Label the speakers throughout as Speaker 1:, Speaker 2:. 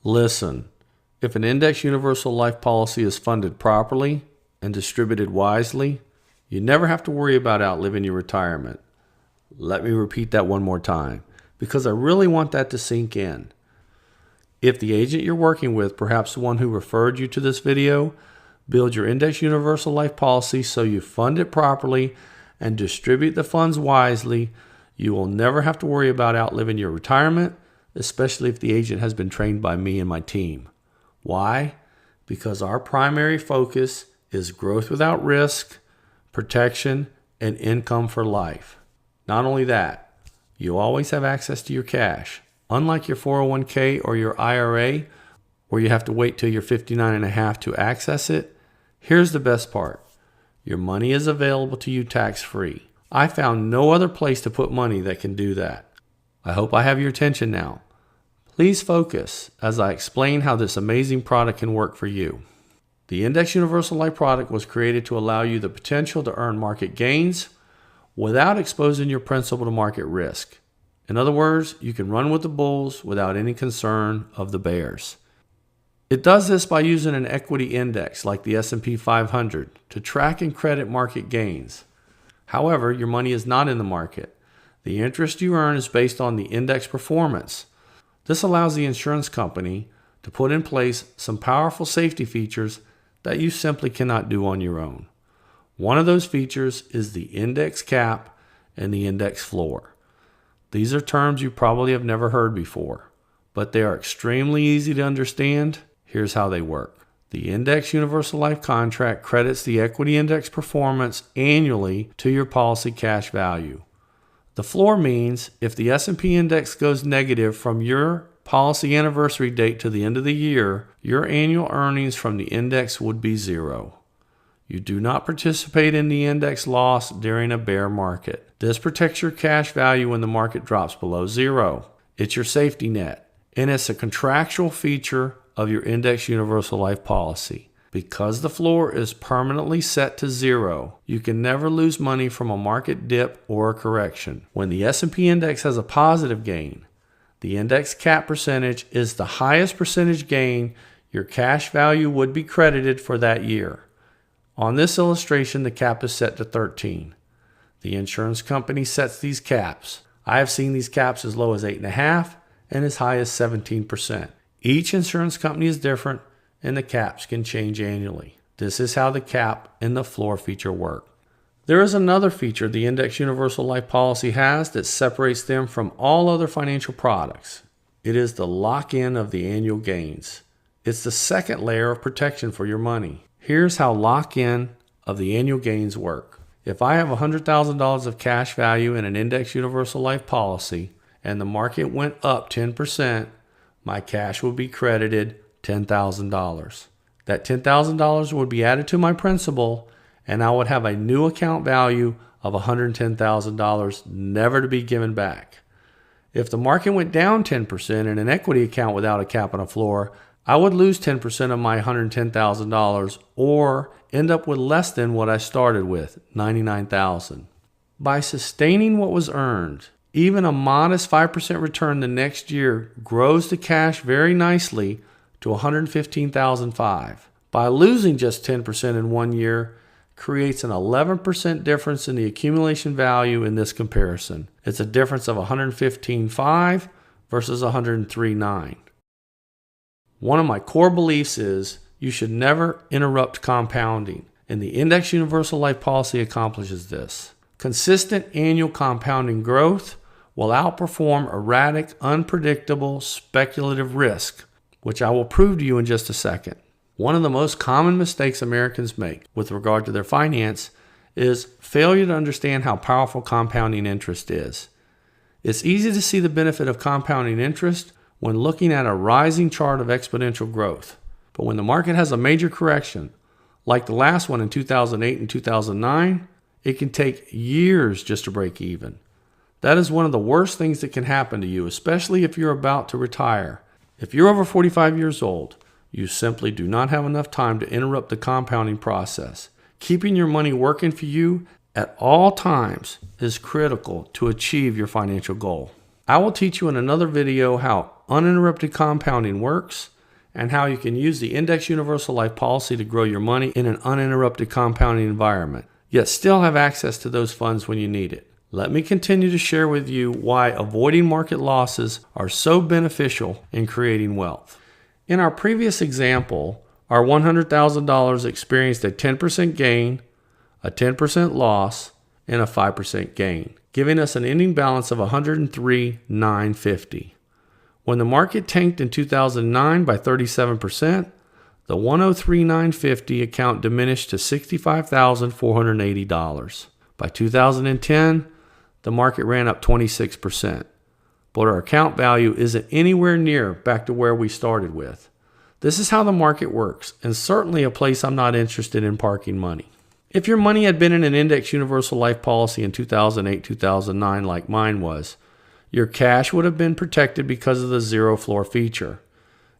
Speaker 1: Listen, if an index universal life policy is funded properly and distributed wisely, you never have to worry about outliving your retirement. Let me repeat that one more time, because I really want that to sink in. If the agent you're working with, perhaps the one who referred you to this video, build your index universal life policy so you fund it properly and distribute the funds wisely, you will never have to worry about outliving your retirement, especially if the agent has been trained by me and my team. Why? Because our primary focus is growth without risk, protection, and income for life. Not only that, you always have access to your cash. Unlike your 401k or your IRA, where you have to wait till you're 59 and a half to access it, here's the best part. Your money is available to you tax-free. I found no other place to put money that can do that. I hope I have your attention now. Please focus as I explain how this amazing product can work for you. The Index Universal Life product was created to allow you the potential to earn market gains without exposing your principal to market risk. In other words, you can run with the bulls without any concern of the bears. It does this by using an equity index like the S&P 500 to track and credit market gains. However, your money is not in the market. The interest you earn is based on the index performance. This allows the insurance company to put in place some powerful safety features that you simply cannot do on your own. One of those features is the index cap and the index floor. These are terms you probably have never heard before, but they are extremely easy to understand. Here's how they work. The Index Universal Life contract credits the equity index performance annually to your policy cash value. The floor means if the S&P index goes negative from your policy anniversary date to the end of the year, your annual earnings from the index would be zero. You do not participate in the index loss during a bear market. This protects your cash value when the market drops below zero. It's your safety net, and it's a contractual feature of your Index Universal Life policy. Because the floor is permanently set to zero, you can never lose money from a market dip or a correction. When the S&P index has a positive gain, the index cap percentage is the highest percentage gain your cash value would be credited for that year. On this illustration, the cap is set to 13. The insurance company sets these caps. I have seen these caps as low as 8.5% and as high as 17%. Each insurance company is different, and the caps can change annually. This is how the cap and the floor feature work. There is another feature the Index Universal Life policy has that separates them from all other financial products. It is the lock-in of the annual gains. It's the second layer of protection for your money. Here's how lock-in of the annual gains work. If I have $100,000 of cash value in an Index Universal Life policy and the market went up 10%, my cash will be credited $10,000. That $10,000 would be added to my principal, and I would have a new account value of $110,000 never to be given back. If the market went down 10% in an equity account without a cap and a floor, I would lose 10% of my $110,000 or end up with less than what I started with, $99,000. By sustaining what was earned, even a modest 5% return the next year grows the cash very nicely to $115,500. By losing just 10% in 1 year, creates an 11% difference in the accumulation value in this comparison. It's a difference of $115,500 versus $103,900. One of my core beliefs is you should never interrupt compounding, and the Index Universal Life policy accomplishes this. Consistent annual compounding growth will outperform erratic, unpredictable, speculative risk, which I will prove to you in just a second. One of the most common mistakes Americans make with regard to their finance is failure to understand how powerful compounding interest is. It's easy to see the benefit of compounding interest when looking at a rising chart of exponential growth. But when the market has a major correction, like the last one in 2008 and 2009, it can take years just to break even. That is one of the worst things that can happen to you, especially if you're about to retire. If you're over 45 years old, you simply do not have enough time to interrupt the compounding process. Keeping your money working for you at all times is critical to achieve your financial goal. I will teach you in another video how uninterrupted compounding works and how you can use the Index Universal Life policy to grow your money in an uninterrupted compounding environment, yet still have access to those funds when you need it. Let me continue to share with you why avoiding market losses are so beneficial in creating wealth. In our previous example, our $100,000 experienced a 10% gain, a 10% loss, and a 5% gain, giving us an ending balance of $103,950. When the market tanked in 2009 by 37%, the $103,950 account diminished to $65,480. By 2010, the market ran up 26%, but our account value isn't anywhere near back to where we started with. This is how the market works, and certainly a place I'm not interested in parking money. If your money had been in an Index Universal Life policy in 2008, 2009 like mine was, your cash would have been protected because of the zero floor feature,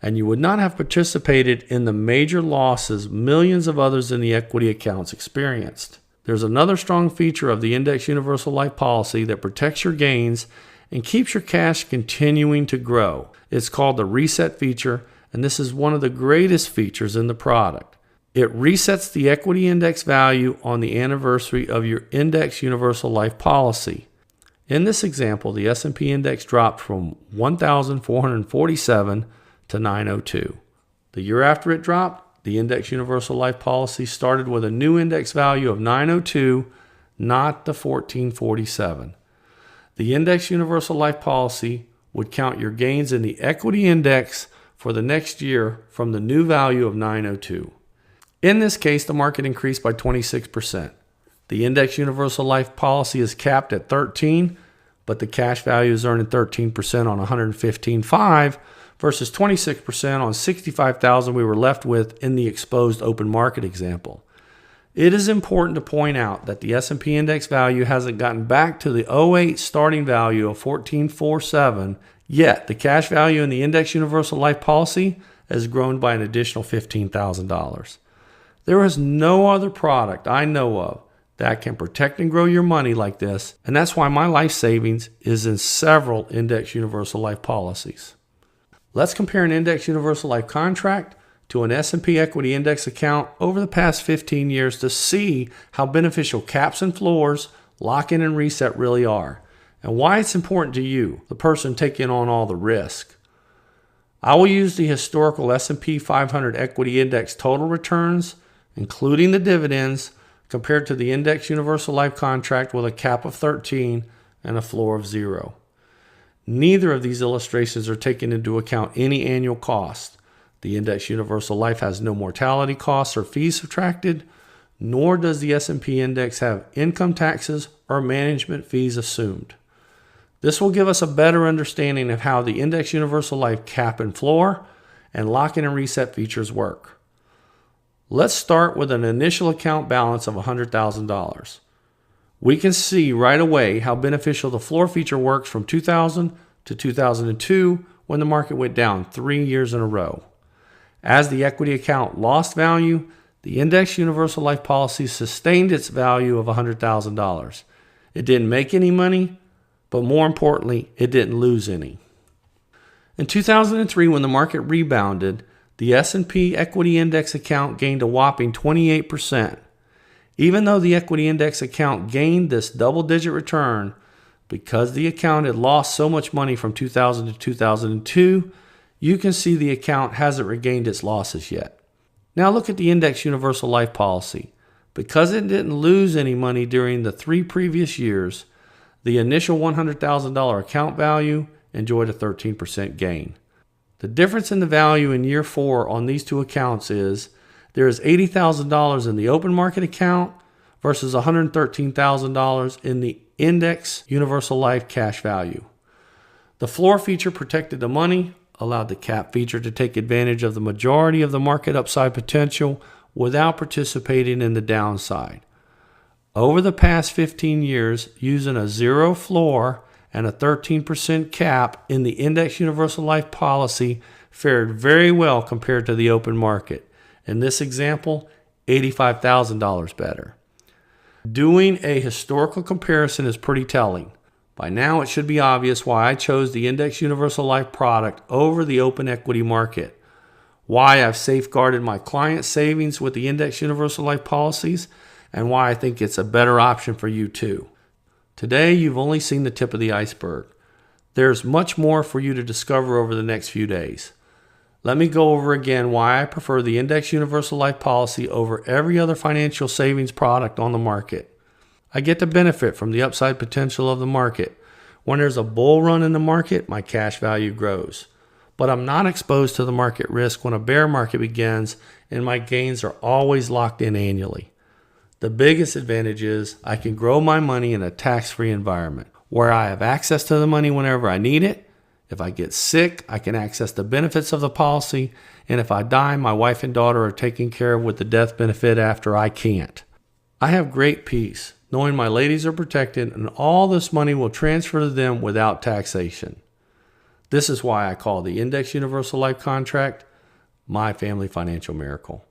Speaker 1: and you would not have participated in the major losses millions of others in the equity accounts experienced. There's another strong feature of the Index Universal Life policy that protects your gains and keeps your cash continuing to grow. It's called the reset feature, and this is one of the greatest features in the product. It resets the equity index value on the anniversary of your Index Universal Life policy. In this example, the S&P index dropped from 1,447 to 902. The year after it dropped, the Index Universal Life policy started with a new index value of 902, not the 1447. The Index Universal Life policy would count your gains in the equity index for the next year from the new value of 902. In this case, the market increased by 26%. The Index Universal Life policy is capped at 13, but the cash value is earning 13% on 115.5 versus 26% on 65,000 we were left with in the exposed open market example. It is important to point out that the S&P index value hasn't gotten back to the 08 starting value of 1447, yet the cash value in the Index Universal Life policy has grown by an additional $15,000. There is no other product I know of that can protect and grow your money like this, and that's why my life savings is in several Index Universal Life policies. Let's compare an Index Universal Life contract to an S&P equity index account over the past 15 years to see how beneficial caps and floors, lock-in and reset really are, and why it's important to you, the person taking on all the risk. I will use the historical S&P 500 equity index total returns, including the dividends, compared to the Index Universal Life contract with a cap of 13 and a floor of 0. Neither of these illustrations are taking into account any annual cost. The Index Universal Life has no mortality costs or fees subtracted, nor does the S&P index have income taxes or management fees assumed. This will give us a better understanding of how the Index Universal Life cap and floor and lock-in and reset features work. Let's start with an initial account balance of $100,000. We can see right away how beneficial the floor feature works from 2000 to 2002 when the market went down 3 years in a row. As the equity account lost value, the Index Universal Life policy sustained its value of $100,000. It didn't make any money, but more importantly, it didn't lose any. In 2003, when the market rebounded, the S&P equity index account gained a whopping 28%. Even though the equity index account gained this double-digit return, because the account had lost so much money from 2000 to 2002, you can see the account hasn't regained its losses yet. Now look at the Index Universal Life policy. Because it didn't lose any money during the 3 previous years, the initial $100,000 account value enjoyed a 13% gain. The difference in the value in year 4 on these two accounts is there is $80,000 in the open market account versus $113,000 in the Index Universal Life cash value. The floor feature protected the money, allowed the cap feature to take advantage of the majority of the market upside potential without participating in the downside. Over the past 15 years, using a 0 floor and a 13% cap in the Index Universal Life policy fared very well compared to the open market. In this example, $85,000 better. Doing a historical comparison is pretty telling, By now, it should be obvious why I chose the Index Universal Life product over the open equity market, why I've safeguarded my client savings with the Index Universal Life policies, and why I think it's a better option for you too. Today, you've only seen the tip of the iceberg. There's much more for you to discover over the next few days. Let me go over again why I prefer the Index Universal Life policy over every other financial savings product on the market. I get to benefit from the upside potential of the market. When there's a bull run in the market, my cash value grows. But I'm not exposed to the market risk when a bear market begins, and my gains are always locked in annually. The biggest advantage is I can grow my money in a tax-free environment where I have access to the money whenever I need it. If I get sick, I can access the benefits of the policy, and if I die, my wife and daughter are taken care of with the death benefit after I can't. I have great peace knowing my ladies are protected and all this money will transfer to them without taxation. This is why I call the Index Universal Life contract my family financial miracle.